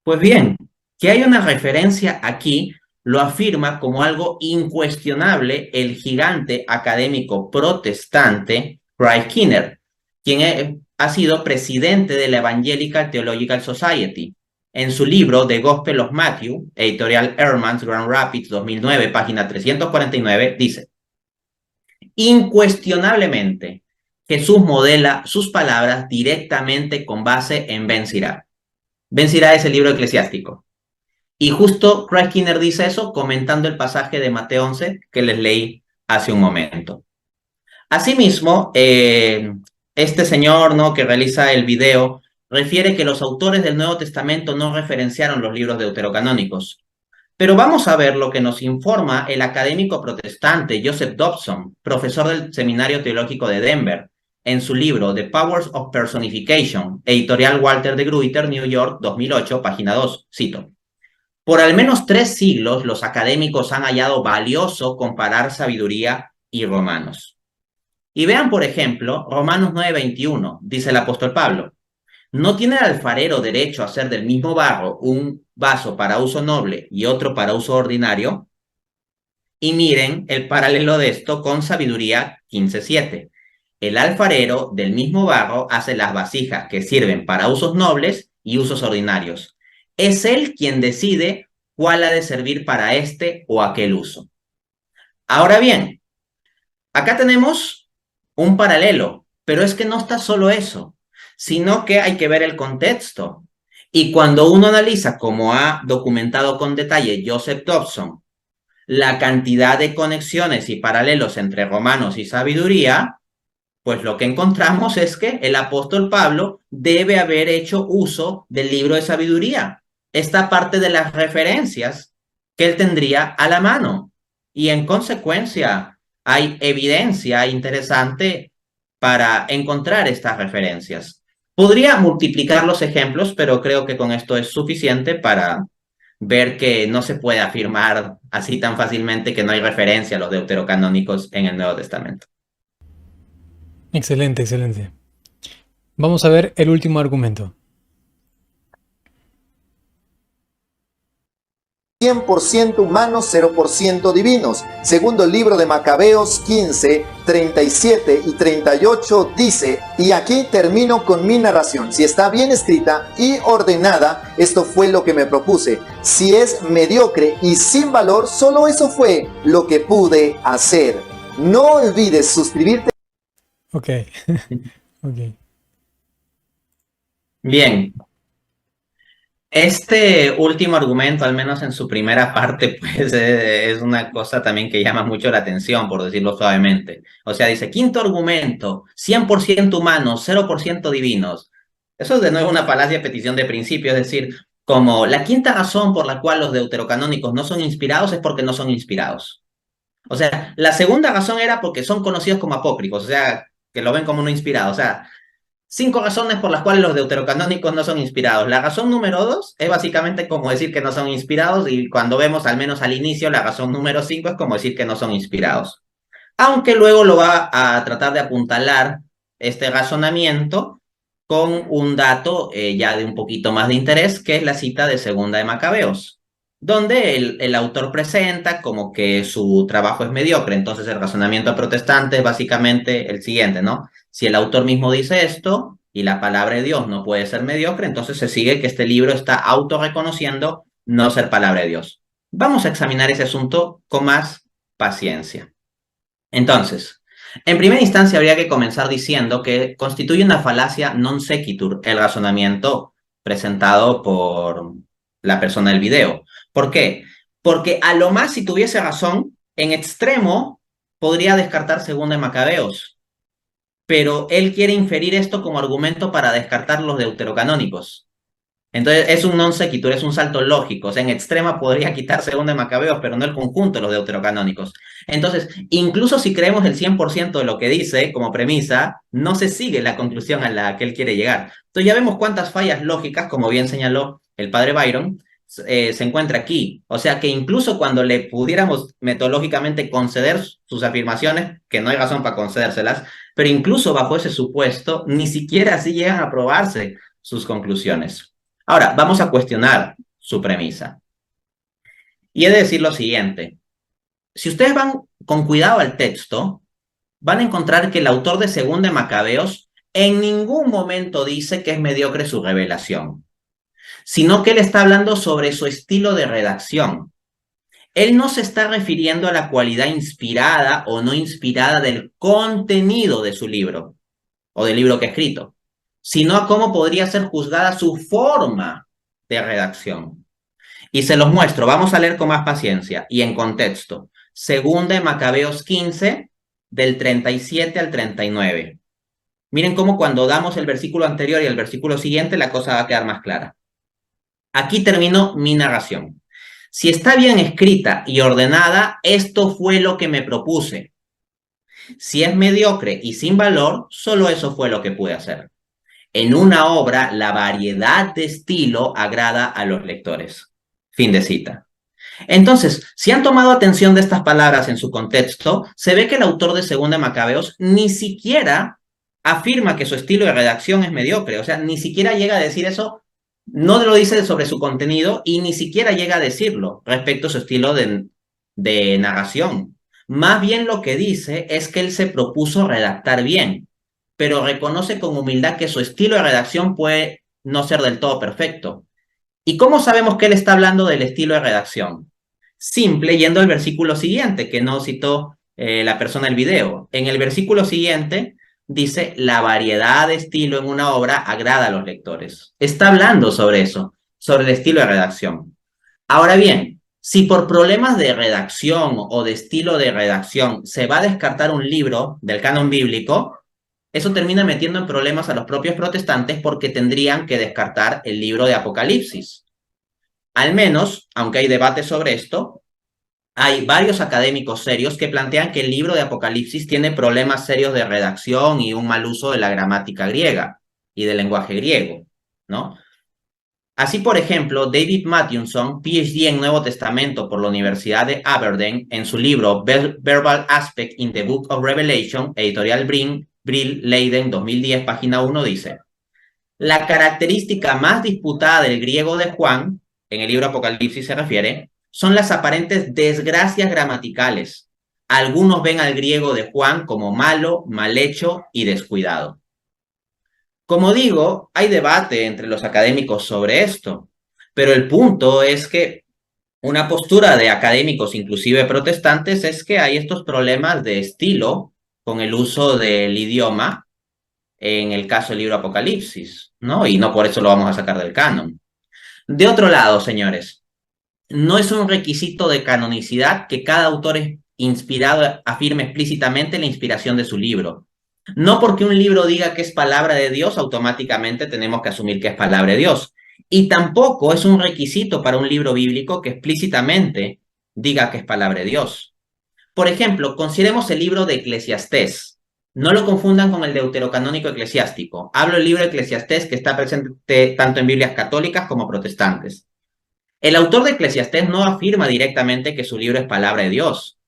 Pues bien, que hay una referencia aquí lo afirma como algo incuestionable el gigante académico protestante Craig Kinner, quien ha sido presidente de la Evangelical Theological Society. En su libro The Gospel of Matthew, editorial Ehrman's, Grand Rapids, 2009, página 349, dice, incuestionablemente, Jesús modela sus palabras directamente con base en Ben Sirá. Ben Sirá es el libro eclesiástico. Y justo Craig Kinner dice eso comentando el pasaje de Mateo 11 que les leí hace un momento. Asimismo, este señor, ¿no?, que realiza el video refiere que los autores del Nuevo Testamento no referenciaron los libros deuterocanónicos. Pero vamos a ver lo que nos informa el académico protestante Joseph Dobson, profesor del Seminario Teológico de Denver, en su libro The Powers of Personification, editorial Walter de Gruyter, New York, 2008, página 2, cito. Por al menos 3 siglos, los académicos han hallado valioso comparar sabiduría y Romanos. Y vean, por ejemplo, Romanos 9:21, dice el apóstol Pablo, ¿no tiene el alfarero derecho a hacer del mismo barro un vaso para uso noble y otro para uso ordinario? Y miren el paralelo de esto con Sabiduría 15:7. El alfarero del mismo barro hace las vasijas que sirven para usos nobles y usos ordinarios. Es él quien decide cuál ha de servir para este o aquel uso. Ahora bien, acá tenemos un paralelo, pero es que no está solo eso, sino que hay que ver el contexto. Y cuando uno analiza, como ha documentado con detalle Joseph Dobson, la cantidad de conexiones y paralelos entre Romanos y Sabiduría, pues lo que encontramos es que el apóstol Pablo debe haber hecho uso del libro de Sabiduría. Esta parte de las referencias que él tendría a la mano. Y en consecuencia, hay evidencia interesante para encontrar estas referencias. Podría multiplicar los ejemplos, pero creo que con esto es suficiente para ver que no se puede afirmar así tan fácilmente que no hay referencia a los deuterocanónicos en el Nuevo Testamento. Excelente, excelente. Vamos a ver el último argumento. 100% humanos, 0% divinos. Segundo libro de Macabeos 15, 37 y 38 dice, y aquí termino con mi narración. Si está bien escrita y ordenada, esto fue lo que me propuse. Si es mediocre y sin valor, solo eso fue lo que pude hacer. No olvides suscribirte. Ok. Ok. Bien. Este último argumento, al menos en su primera parte, pues es una cosa también que llama mucho la atención, por decirlo suavemente. O sea, dice, quinto argumento, 100% humanos, 0% divinos. Eso es de nuevo una falacia de petición de principio, es decir, como la quinta razón por la cual los deuterocanónicos no son inspirados es porque no son inspirados. O sea, la segunda razón era porque son conocidos como apócrifos, o sea, que lo ven como no inspirado. O sea, 5 razones por las cuales los deuterocanónicos no son inspirados. La razón número 2 es básicamente como decir que no son inspirados y cuando vemos al menos al inicio la razón número 5 es como decir que no son inspirados. Aunque luego lo va a tratar de apuntalar este razonamiento con un dato ya de un poquito más de interés, que es la cita de Segunda de Macabeos, donde el autor presenta como que su trabajo es mediocre. Entonces el razonamiento protestante es básicamente el siguiente, ¿no? Si el autor mismo dice esto y la palabra de Dios no puede ser mediocre, entonces se sigue que este libro está autorreconociendo no ser palabra de Dios. Vamos a examinar ese asunto con más paciencia. Entonces, en primera instancia habría que comenzar diciendo que constituye una falacia non sequitur el razonamiento presentado por la persona del video. ¿Por qué? Porque a lo más si tuviese razón, en extremo podría descartar Segunda de Macabeos, pero él quiere inferir esto como argumento para descartar los deuterocanónicos. Entonces es un non sequitur, es un salto lógico. O sea, en extrema podría quitar Segunda de Macabeos, pero no el conjunto de los deuterocanónicos. Entonces, incluso si creemos el 100% de lo que dice como premisa, no se sigue la conclusión a la que él quiere llegar. Entonces ya vemos cuántas fallas lógicas, como bien señaló el padre Byron, se encuentra aquí. O sea que incluso cuando le pudiéramos metodológicamente conceder sus afirmaciones, que no hay razón para concedérselas, pero incluso bajo ese supuesto, ni siquiera así llegan a probarse sus conclusiones. Ahora, vamos a cuestionar su premisa. Y he de decir lo siguiente. Si ustedes van con cuidado al texto, van a encontrar que el autor de Segunda de Macabeos en ningún momento dice que es mediocre su revelación, sino que él está hablando sobre su estilo de redacción. Él no se está refiriendo a la cualidad inspirada o no inspirada del contenido de su libro o del libro que ha escrito, sino a cómo podría ser juzgada su forma de redacción. Y se los muestro, vamos a leer con más paciencia y en contexto. Segunda de Macabeos 15, del 37 al 39. Miren cómo cuando damos el versículo anterior y el versículo siguiente, la cosa va a quedar más clara. Aquí termino mi narración. Si está bien escrita y ordenada, esto fue lo que me propuse. Si es mediocre y sin valor, solo eso fue lo que pude hacer. En una obra, la variedad de estilo agrada a los lectores. Fin de cita. Entonces, si han tomado atención de estas palabras en su contexto, se ve que el autor de Segunda Macabeos ni siquiera afirma que su estilo de redacción es mediocre, o sea, ni siquiera llega a decir eso, no lo dice sobre su contenido y ni siquiera llega a decirlo respecto a su estilo de narración. Más bien lo que dice es que él se propuso redactar bien, pero reconoce con humildad que su estilo de redacción puede no ser del todo perfecto. ¿Y cómo sabemos que él está hablando del estilo de redacción? Simple, yendo al versículo siguiente, que no citó la persona del video. En el versículo siguiente dice, la variedad de estilo en una obra agrada a los lectores. Está hablando sobre eso, sobre el estilo de redacción. Ahora bien, si por problemas de redacción o de estilo de redacción se va a descartar un libro del canon bíblico, eso termina metiendo en problemas a los propios protestantes porque tendrían que descartar el libro de Apocalipsis. Al menos, aunque hay debate sobre esto, hay varios académicos serios que plantean que el libro de Apocalipsis tiene problemas serios de redacción y un mal uso de la gramática griega y del lenguaje griego, ¿no? Así, por ejemplo, David Mathewson, PhD en Nuevo Testamento por la Universidad de Aberdeen, en su libro Verbal Aspect in the Book of Revelation, editorial Brill Leiden, 2010, página 1, dice, la característica más disputada del griego de Juan, en el libro Apocalipsis se refiere, son las aparentes desgracias gramaticales. Algunos ven al griego de Juan como malo, mal hecho y descuidado. Como digo, hay debate entre los académicos sobre esto, pero el punto es que una postura de académicos, inclusive protestantes, es que hay estos problemas de estilo con el uso del idioma en el caso del libro Apocalipsis, ¿no? Y no por eso lo vamos a sacar del canon. De otro lado, señores, no es un requisito de canonicidad que cada autor inspirado afirme explícitamente la inspiración de su libro. No porque un libro diga que es palabra de Dios, automáticamente tenemos que asumir que es palabra de Dios. Y tampoco es un requisito para un libro bíblico que explícitamente diga que es palabra de Dios. Por ejemplo, consideremos el libro de Eclesiastés. No lo confundan con el deuterocanónico eclesiástico. Hablo del libro de Eclesiastés que está presente tanto en Biblias católicas como protestantes. El autor de Eclesiastés no afirma directamente que su libro es palabra de Dios.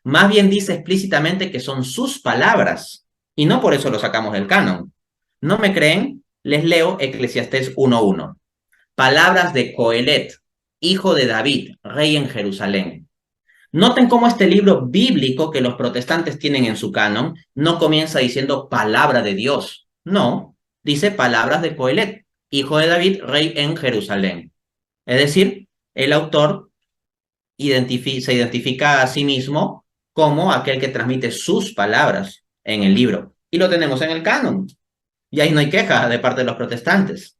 Más bien dice explícitamente que son sus palabras. Y no por eso lo sacamos del canon. ¿No me creen? Les leo Eclesiastés 1:1. Palabras de Coelet, hijo de David, rey en Jerusalén. Noten cómo este libro bíblico que los protestantes tienen en su canon no comienza diciendo palabra de Dios. No, dice palabras de Coelet, hijo de David, rey en Jerusalén. Es decir, el autor se identifica a sí mismo como aquel que transmite sus palabras en el libro. Y lo tenemos en el canon. Y ahí no hay queja de parte de los protestantes.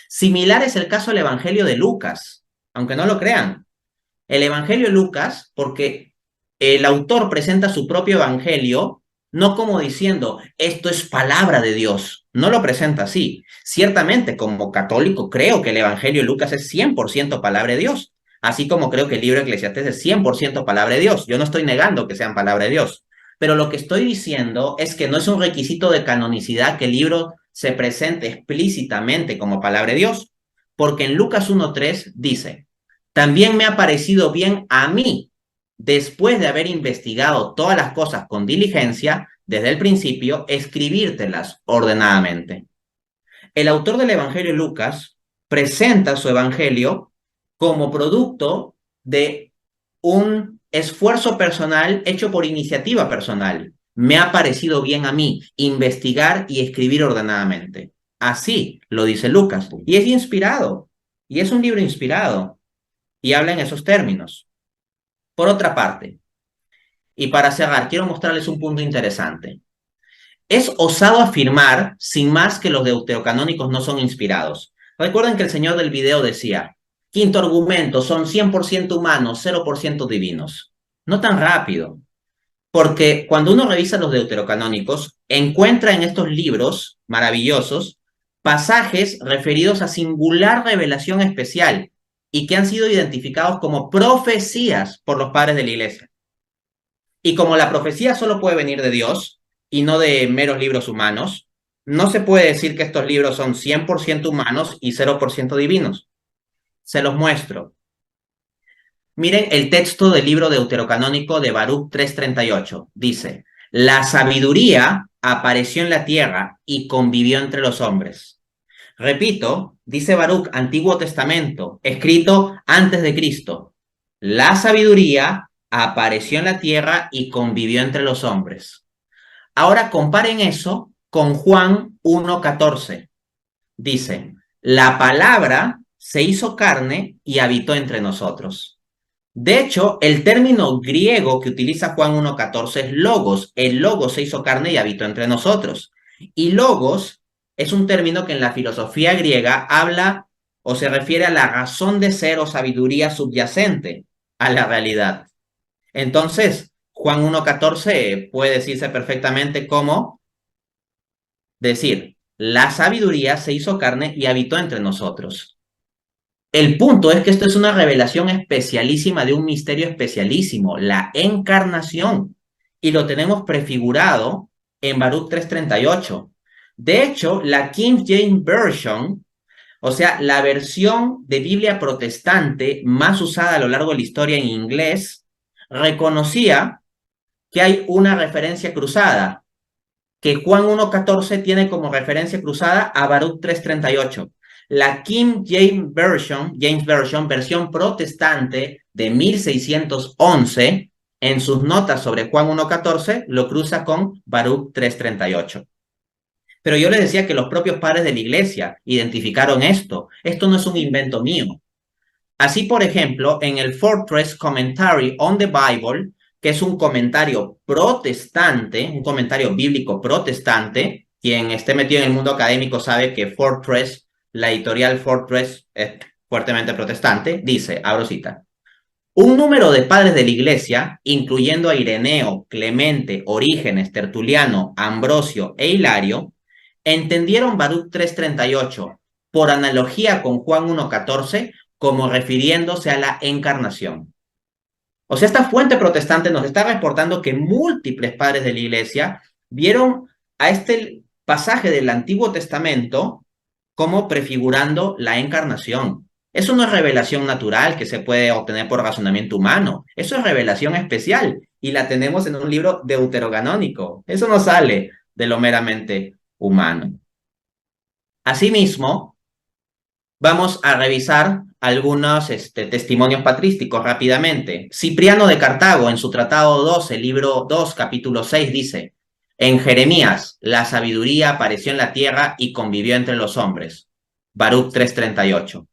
Similar es el caso del Evangelio de Lucas, aunque no lo crean. El Evangelio de Lucas, porque el autor presenta su propio Evangelio, no como diciendo, esto es palabra de Dios. No lo presenta así. Ciertamente, como católico, creo que el Evangelio de Lucas es 100% palabra de Dios, así como creo que el libro de Eclesiastés es 100% palabra de Dios. Yo no estoy negando que sean palabra de Dios, pero lo que estoy diciendo es que no es un requisito de canonicidad que el libro se presente explícitamente como palabra de Dios, porque en Lucas 1:3 dice, también me ha parecido bien a mí, después de haber investigado todas las cosas con diligencia, desde el principio, escribírtelas ordenadamente. El autor del Evangelio Lucas presenta su Evangelio como producto de un esfuerzo personal hecho por iniciativa personal. Me ha parecido bien a mí investigar y escribir ordenadamente. Así lo dice Lucas. Y es inspirado. Y es un libro inspirado. Y habla en esos términos. Por otra parte, y para cerrar, quiero mostrarles un punto interesante. Es osado afirmar, sin más, que los deuterocanónicos no son inspirados. Recuerden que el señor del video decía, quinto argumento, son 100% humanos, 0% divinos. No tan rápido. Porque cuando uno revisa los deuterocanónicos, encuentra en estos libros maravillosos pasajes referidos a singular revelación especial y que han sido identificados como profecías por los padres de la iglesia. Y como la profecía solo puede venir de Dios y no de meros libros humanos, no se puede decir que estos libros son 100% humanos y 0% divinos. Se los muestro. Miren el texto del libro deuterocanónico de Baruch 3:38. Dice, la sabiduría apareció en la tierra y convivió entre los hombres. Repito, dice Baruch, Antiguo Testamento, escrito antes de Cristo. La sabiduría apareció en la tierra y convivió entre los hombres. Ahora comparen eso con Juan 1:14. Dice, la palabra se hizo carne y habitó entre nosotros. De hecho, el término griego que utiliza Juan 1:14 es logos. El logos se hizo carne y habitó entre nosotros. Y logos es un término que en la filosofía griega habla o se refiere a la razón de ser o sabiduría subyacente a la realidad. Entonces, Juan 1:14 puede decirse perfectamente como decir, la sabiduría se hizo carne y habitó entre nosotros. El punto es que esto es una revelación especialísima de un misterio especialísimo, la encarnación, y lo tenemos prefigurado en Baruch 3:38. De hecho, la King James Version, o sea, la versión de Biblia protestante más usada a lo largo de la historia en inglés, reconocía que hay una referencia cruzada, que Juan 1:14 tiene como referencia cruzada a Baruch 3:38. La King James Version, versión protestante de 1611, en sus notas sobre Juan 1:14, lo cruza con Baruch 3:38. Pero yo les decía que los propios padres de la iglesia identificaron esto. Esto no es un invento mío. Así, por ejemplo, en el Fortress Commentary on the Bible, que es un comentario protestante, un comentario bíblico protestante, quien esté metido en el mundo académico sabe que Fortress, la editorial Fortress es fuertemente protestante, dice, abro cita, un número de padres de la iglesia, incluyendo a Ireneo, Clemente, Orígenes, Tertuliano, Ambrosio e Hilario, entendieron Baruch 3:38 por analogía con Juan 1:14 como refiriéndose a la encarnación. O sea, esta fuente protestante nos está reportando que múltiples padres de la iglesia vieron a este pasaje del Antiguo Testamento como prefigurando la encarnación. Eso no es revelación natural que se puede obtener por razonamiento humano. Eso es revelación especial y la tenemos en un libro deuterocanónico. Eso no sale de lo meramente humano. Asimismo, vamos a revisar algunos testimonios patrísticos rápidamente. Cipriano de Cartago, en su Tratado 12, libro 2, capítulo 6, dice, en Jeremías, la sabiduría apareció en la tierra y convivió entre los hombres. Baruch 3:38.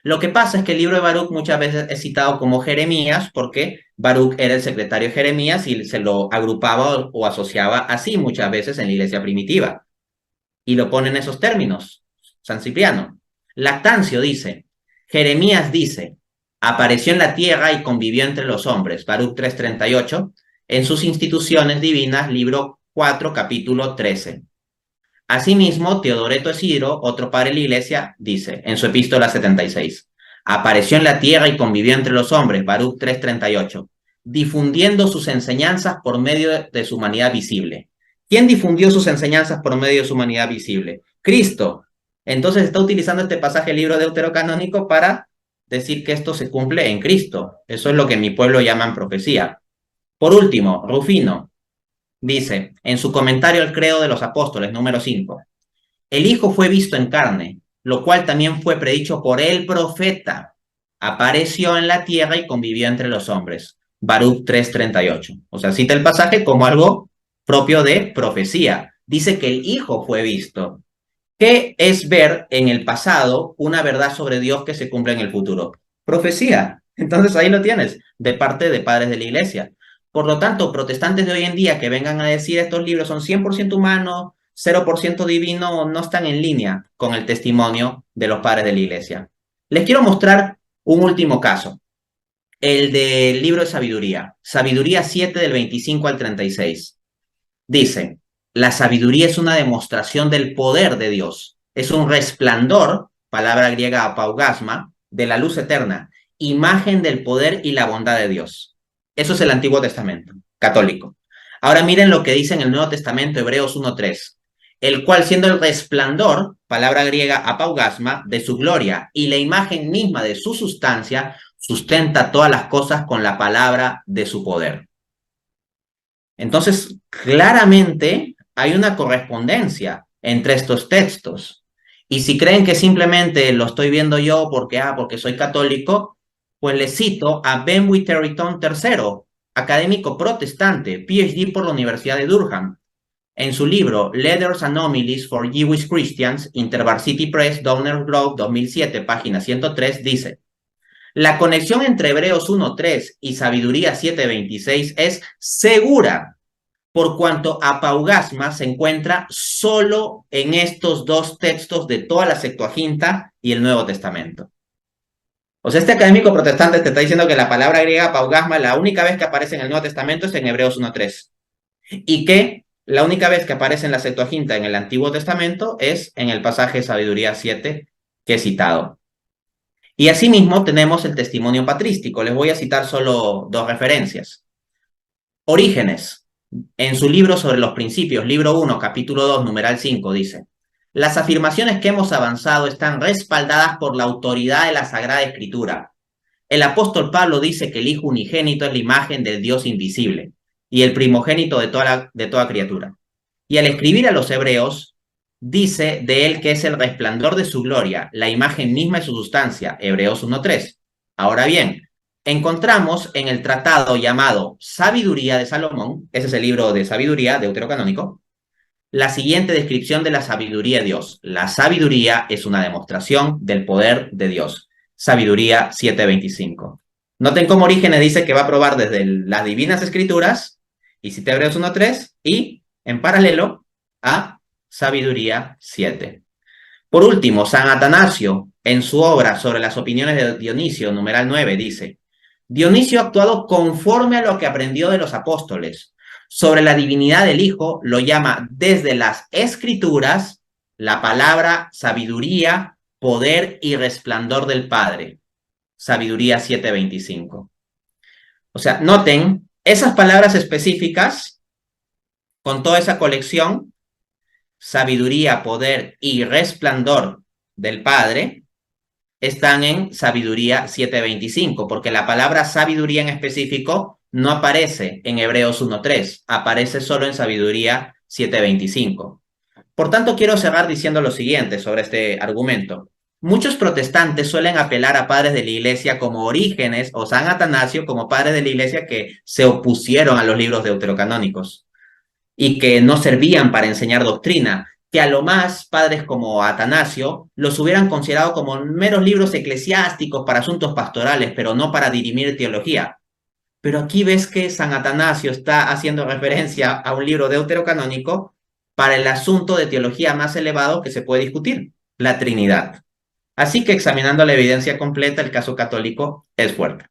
Lo que pasa es que el libro de Baruch muchas veces es citado como Jeremías porque Baruch era el secretario de Jeremías y se lo agrupaba o asociaba así muchas veces en la iglesia primitiva. Y lo pone en esos términos, San Cipriano. Lactancio dice, Jeremías dice, apareció en la tierra y convivió entre los hombres, Baruch 3:38, en sus instituciones divinas, libro 4, capítulo 13. Asimismo, Teodoreto Esiro, otro padre de la iglesia, dice, en su epístola 76, apareció en la tierra y convivió entre los hombres, Baruch 3:38, difundiendo sus enseñanzas por medio de su humanidad visible. ¿Quién difundió sus enseñanzas por medio de su humanidad visible? Cristo. Entonces está utilizando este pasaje del libro deuterocanónico para decir que esto se cumple en Cristo. Eso es lo que en mi pueblo llaman profecía. Por último, Rufino dice, en su comentario al Credo de los Apóstoles, número 5, el Hijo fue visto en carne, lo cual también fue predicho por el profeta. Apareció en la tierra y convivió entre los hombres. Baruch 3:38. O sea, cita el pasaje como algo propio de profecía. Dice que el Hijo fue visto. ¿Qué es ver en el pasado una verdad sobre Dios que se cumple en el futuro? Profecía. Entonces ahí lo tienes, de parte de padres de la iglesia. Por lo tanto, protestantes de hoy en día que vengan a decir estos libros son 100% humanos, 0% divino, no están en línea con el testimonio de los padres de la iglesia. Les quiero mostrar un último caso. el del libro de sabiduría, Sabiduría 7 del 25 al 36. Dice, la sabiduría es una demostración del poder de Dios. Es un resplandor, palabra griega apaugasma, de la luz eterna, imagen del poder y la bondad de Dios. Eso es el Antiguo Testamento, católico. Ahora miren lo que dice en el Nuevo Testamento, Hebreos 1:3, el cual siendo el resplandor, palabra griega apaugasma, de su gloria y la imagen misma de su sustancia, sustenta todas las cosas con la palabra de su poder. Entonces, claramente hay una correspondencia entre estos textos. Y si creen que simplemente lo estoy viendo yo porque soy católico, pues les cito a Benwick Terryton III, académico protestante, PhD por la Universidad de Durham. En su libro Letters and Homilies for Jewish Christians, InterVarsity Press, Donner Grove, 2007, página 103, dice: la conexión entre Hebreos 1:3 y Sabiduría 7:26 es segura, por cuanto apaugasma se encuentra solo en estos dos textos de toda la Septuaginta y el Nuevo Testamento. O sea, este académico protestante te está diciendo que la palabra griega apaugasma la única vez que aparece en el Nuevo Testamento es en Hebreos 1:3. Y que la única vez que aparece en la Septuaginta en el Antiguo Testamento es en el pasaje Sabiduría 7 que he citado. Y asimismo tenemos el testimonio patrístico. Les voy a citar solo dos referencias. Orígenes, en su libro sobre los principios, libro 1, capítulo 2, numeral 5, dice: las afirmaciones que hemos avanzado están respaldadas por la autoridad de la Sagrada Escritura. El apóstol Pablo dice que el Hijo unigénito es la imagen del Dios invisible y el primogénito de toda criatura. Y al escribir a los hebreos, dice de él que es el resplandor de su gloria, la imagen misma de su sustancia, Hebreos 1:3. Ahora bien, encontramos en el tratado llamado Sabiduría de Salomón, ese es el libro de sabiduría deuterocanónico, la siguiente descripción de la sabiduría de Dios. La sabiduría es una demostración del poder de Dios. Sabiduría 7:25. Noten cómo Orígenes dice que va a probar desde las divinas escrituras, y cita Hebreos 1:3, y en paralelo a Sabiduría 7. Por último, San Atanasio, en su obra sobre las opiniones de Dionisio, numeral 9, dice: Dionisio ha actuado conforme a lo que aprendió de los apóstoles. Sobre la divinidad del Hijo lo llama desde las Escrituras la palabra sabiduría, poder y resplandor del Padre. Sabiduría 7:25. O sea, noten esas palabras específicas con toda esa colección, sabiduría, poder y resplandor del Padre, están en Sabiduría 7:25, porque la palabra sabiduría en específico no aparece en Hebreos 1:3, aparece solo en Sabiduría 7:25. Por tanto, quiero cerrar diciendo lo siguiente sobre este argumento. Muchos protestantes suelen apelar a padres de la Iglesia como Orígenes o San Atanasio como padres de la Iglesia que se opusieron a los libros deuterocanónicos y que no servían para enseñar doctrina, que a lo más padres como Atanasio los hubieran considerado como meros libros eclesiásticos para asuntos pastorales, pero no para dirimir teología. Pero aquí ves que San Atanasio está haciendo referencia a un libro deuterocanónico para el asunto de teología más elevado que se puede discutir, la Trinidad. Así que examinando la evidencia completa, el caso católico es fuerte.